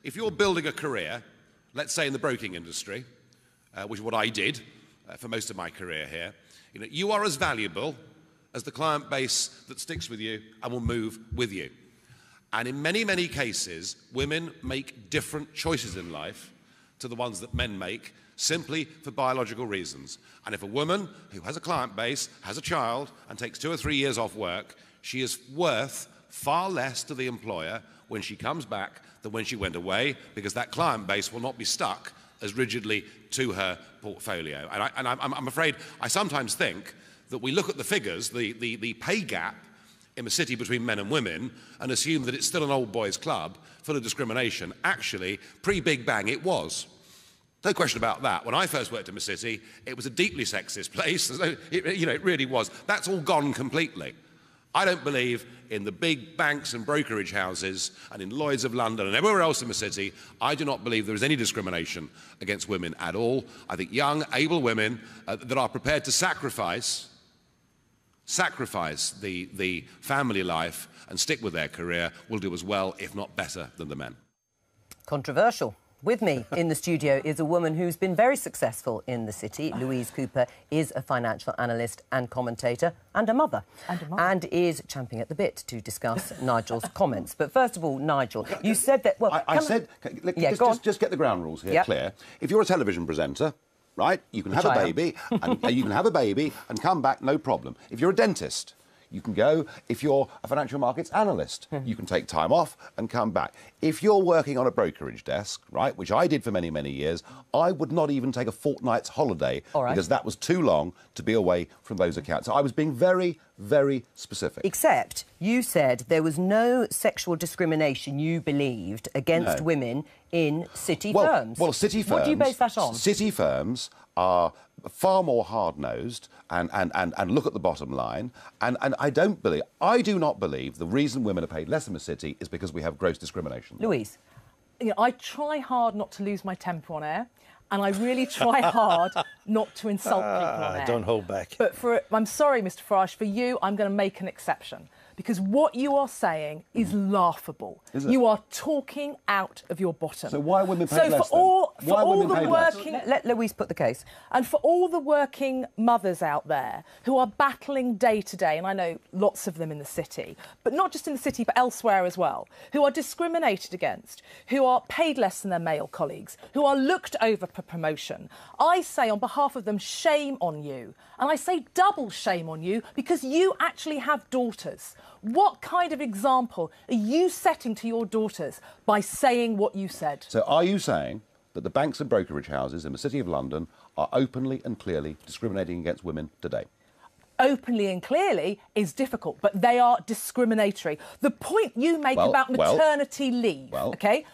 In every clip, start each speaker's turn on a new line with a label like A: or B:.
A: if you're building a career, let's say in the broking industry, which is what I did for most of my career here, you are as valuable as the client base that sticks with you and will move with you. And in many, many cases, women make different choices in life to the ones that men make, simply for biological reasons. And if a woman who has a client base, has a child, and takes 2 or 3 years off work, she is worth far less to the employer when she comes back than when she went away, because that client base will not be stuck as rigidly to her portfolio. And I'm afraid I sometimes think that we look at the figures, the pay gap in the city between men and women, and assume that it's still an old boys' club full of discrimination. Actually, pre-Big Bang, it was. No question about that. When I first worked in the city, it was a deeply sexist place. It really was. That's all gone completely. I don't believe in the big banks and brokerage houses and in Lloyd's of London and everywhere else in the city. I do not believe there is any discrimination against women at all. I think young, able women that are prepared to sacrifice the family life and stick with their career will do as well, if not better, than the men.
B: Controversial. With me in the studio is a woman who's been very successful in the city. Louise Cooper is a financial analyst and commentator and a mother. And is champing at the bit to discuss Nigel's comments. But first of all, Nigel, you said that... Well,
C: just get the ground rules here clear. If you're a television presenter, right, you can have a baby, and you can have a baby and come back, no problem. If you're a dentist, you can go. If you're a financial markets analyst, you can take time off and come back. If you're working on a brokerage desk, right, which I did for many, many years, I would not even take a fortnight's holiday because that was too long to be away from those accounts. So I was being very, very specific.
B: Except you said there was no sexual discrimination, you believed, against women in city firms.
C: Well, city firms...
B: What do you base that on?
C: City firms are far more hard-nosed and look at the bottom line. And I do not believe the reason women are paid less in the city is because we have gross discrimination.
B: Louise?
D: I try hard not to lose my temper on air, and I really try hard not to insult people on air.
E: Don't hold back.
D: But I'm sorry, Mr Farage, for you, I'm going to make an exception. Because what you are saying is laughable.
C: Is it?
D: You are talking out of your bottom.
C: So why are women paid less,
B: Let Louise put the case.
D: And for all the working mothers out there who are battling day to day, and I know lots of them in the city, but not just in the city, but elsewhere as well, who are discriminated against, who are paid less than their male colleagues, who are looked over for promotion, I say on behalf of them, shame on you. And I say double shame on you because you actually have daughters. What kind of example are you setting to your daughters by saying what you said?
C: So are you saying that the banks and brokerage houses in the City of London are openly and clearly discriminating against women today?
D: Openly and clearly is difficult, but they are discriminatory. The point you make about maternity leave, OK?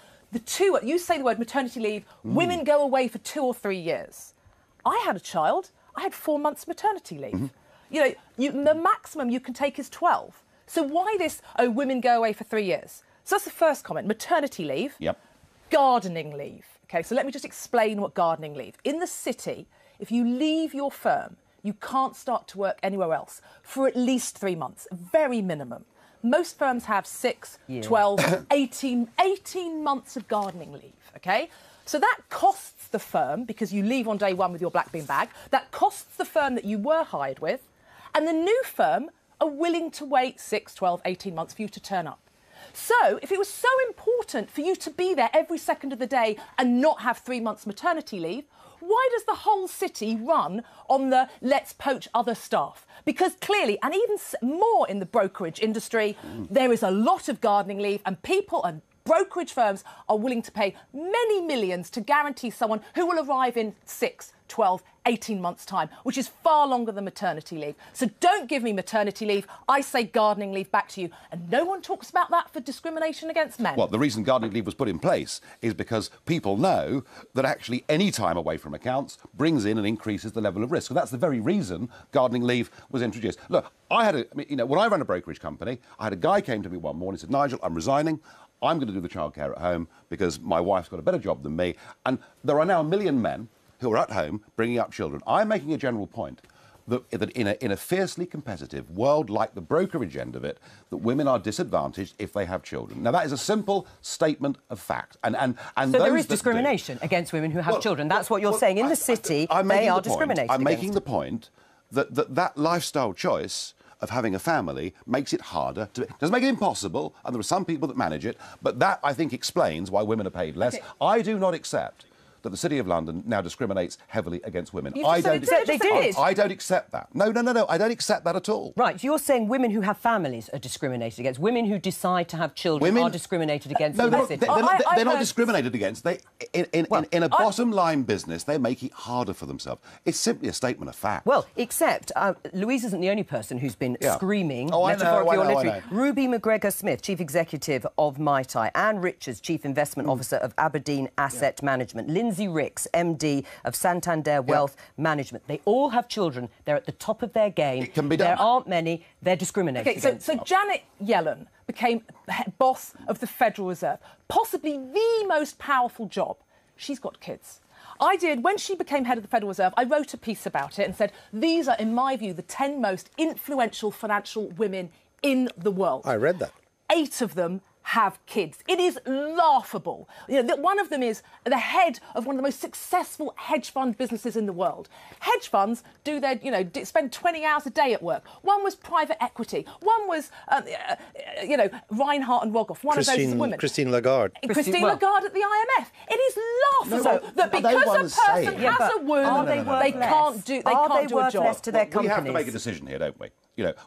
D: You say the word maternity leave, women go away for 2 or 3 years. I had a child, I had 4 months maternity leave. The maximum you can take is 12. So why this, women go away for 3 years? So that's the first comment, maternity leave.
C: Yep.
D: Gardening leave. OK, so let me just explain what gardening leave. In the city, if you leave your firm, you can't start to work anywhere else for at least 3 months, very minimum. Most firms have 6, 12, 18 months of gardening leave, OK? So that costs the firm, because you leave on day one with your black bean bag, that costs the firm that you were hired with, and the new firm are willing to wait 6, 12, 18 months for you to turn up. So if it was so important for you to be there every second of the day and not have 3 months maternity leave, why does the whole city run on the let's poach other staff? Because clearly, and even more in the brokerage industry, there is a lot of gardening leave, and people and brokerage firms are willing to pay many millions to guarantee someone who will arrive in 6, 12, 18 months' time, which is far longer than maternity leave. So don't give me maternity leave. I say gardening leave back to you. And no one talks about that for discrimination against men.
C: Well, the reason gardening leave was put in place is because people know that actually any time away from accounts brings in and increases the level of risk. So that's the very reason gardening leave was introduced. Look, when I ran a brokerage company, I had a guy came to me one morning and said, Nigel, I'm resigning. I'm going to do the childcare at home because my wife's got a better job than me. And there are now 1 million men who are at home bringing up children. I'm making a general point. that in a fiercely competitive world like the brokerage end of it, that women are disadvantaged if they have children. Now, that is a simple statement of fact. And
B: so there is discrimination against women who have children. That's what you're saying. In the city, they are discriminated against.
C: I'm making the point that lifestyle choice of having a family makes it harder to... It doesn't make it impossible, and there are some people that manage it, but that, I think, explains why women are paid less. Okay. I do not accept that the City of London now discriminates heavily against women.
B: I don't
C: accept that. No, I don't accept that at all.
B: Right, you're saying women who have families are discriminated against. Women who decide to have children are discriminated against in the city.
C: They're not discriminated against. In a bottom-line business, they make it harder for themselves. It's simply a statement of fact.
B: Well, except Louise isn't the only person who's been screaming, metaphorically or literally. Ruby McGregor-Smith, Chief Executive of Mai Tai, Anne Richards, Chief Investment Officer of Aberdeen Asset Management, Lindsay Ricks, MD of Santander Wealth Management. They all have children. They're at the top of their game.
C: It can be done.
B: There aren't many. They're discriminated against.
D: So Janet Yellen became boss of the Federal Reserve, possibly the most powerful job. She's got kids. When she became head of the Federal Reserve, I wrote a piece about it and said, these are, in my view, the 10 most influential financial women in the world.
E: I read that.
D: 8 of them have kids. It is laughable. One of them is the head of one of the most successful hedge fund businesses in the world. Hedge funds do their, spend 20 hours a day at work. One was private equity. One was, Reinhardt and Rogoff. One of those women.
E: Christine Lagarde.
D: Christine Lagarde at the IMF. It is laughable that because a person has a wound, they can't do a job.
B: Are they worth less to their companies?
C: We have to make a decision here, don't we?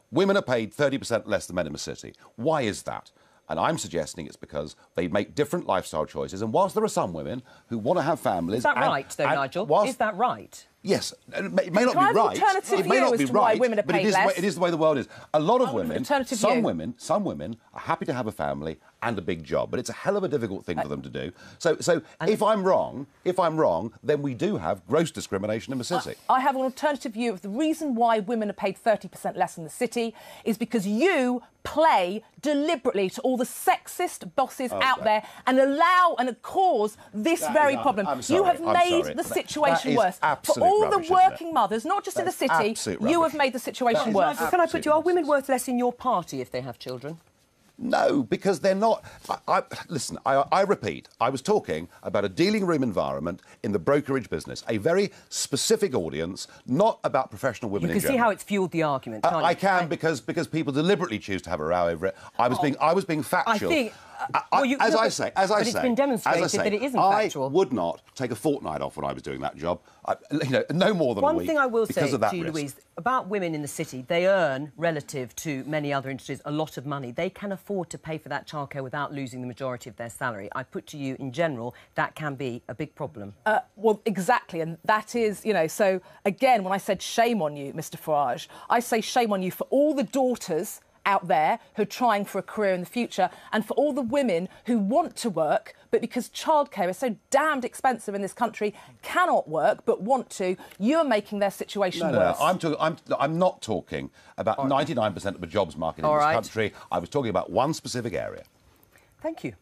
C: Women are paid 30% less than men in the city. Why is that? And I'm suggesting it's because they make different lifestyle choices. And whilst there are some women who want to have families...
B: Is that right, though, Nigel? Is that right?
C: Yes. It may not be right. It may not be right, but it is the way the world is. A lot of women, some women are happy to have a family and a big job, but it's a hell of a difficult thing for them to do. So if I'm wrong, then we do have gross discrimination in the city.
D: I have an alternative view of the reason why women are paid 30% less in the city is because you play deliberately to all the sexist bosses out there and allow and cause this very problem. You have made the situation worse. For all the working mothers, not just in the city, you have made the situation worse.
B: Can I put you, are women worth less in your party if they have children?
C: No, because they're not... Listen, I repeat, I was talking about a dealing room environment in the brokerage business, a very specific audience, not about professional women in general.
B: You can see how it's fueled the argument, can't you?
C: I can, because people deliberately choose to have a row over it. I was being factual.
B: I think...
C: It's
B: been demonstrated that it isn't factual.
C: I would not take a fortnight off when I was doing that job. No more than a week.
B: One thing I will say to you, Louise, about women in the city, they earn, relative to many other industries, a lot of money. They can afford to pay for that childcare without losing the majority of their salary. I put to you, in general, that can be a big problem.
D: Well, exactly, and that is, so, again, when I said shame on you, Mr Farage, I say shame on you for all the daughters out there who are trying for a career in the future and for all the women who want to work but because childcare is so damned expensive in this country, cannot work but want to, you're making their situation worse.
C: I'm not talking about 99% of the jobs market in this country. I was talking about one specific area.
B: Thank you.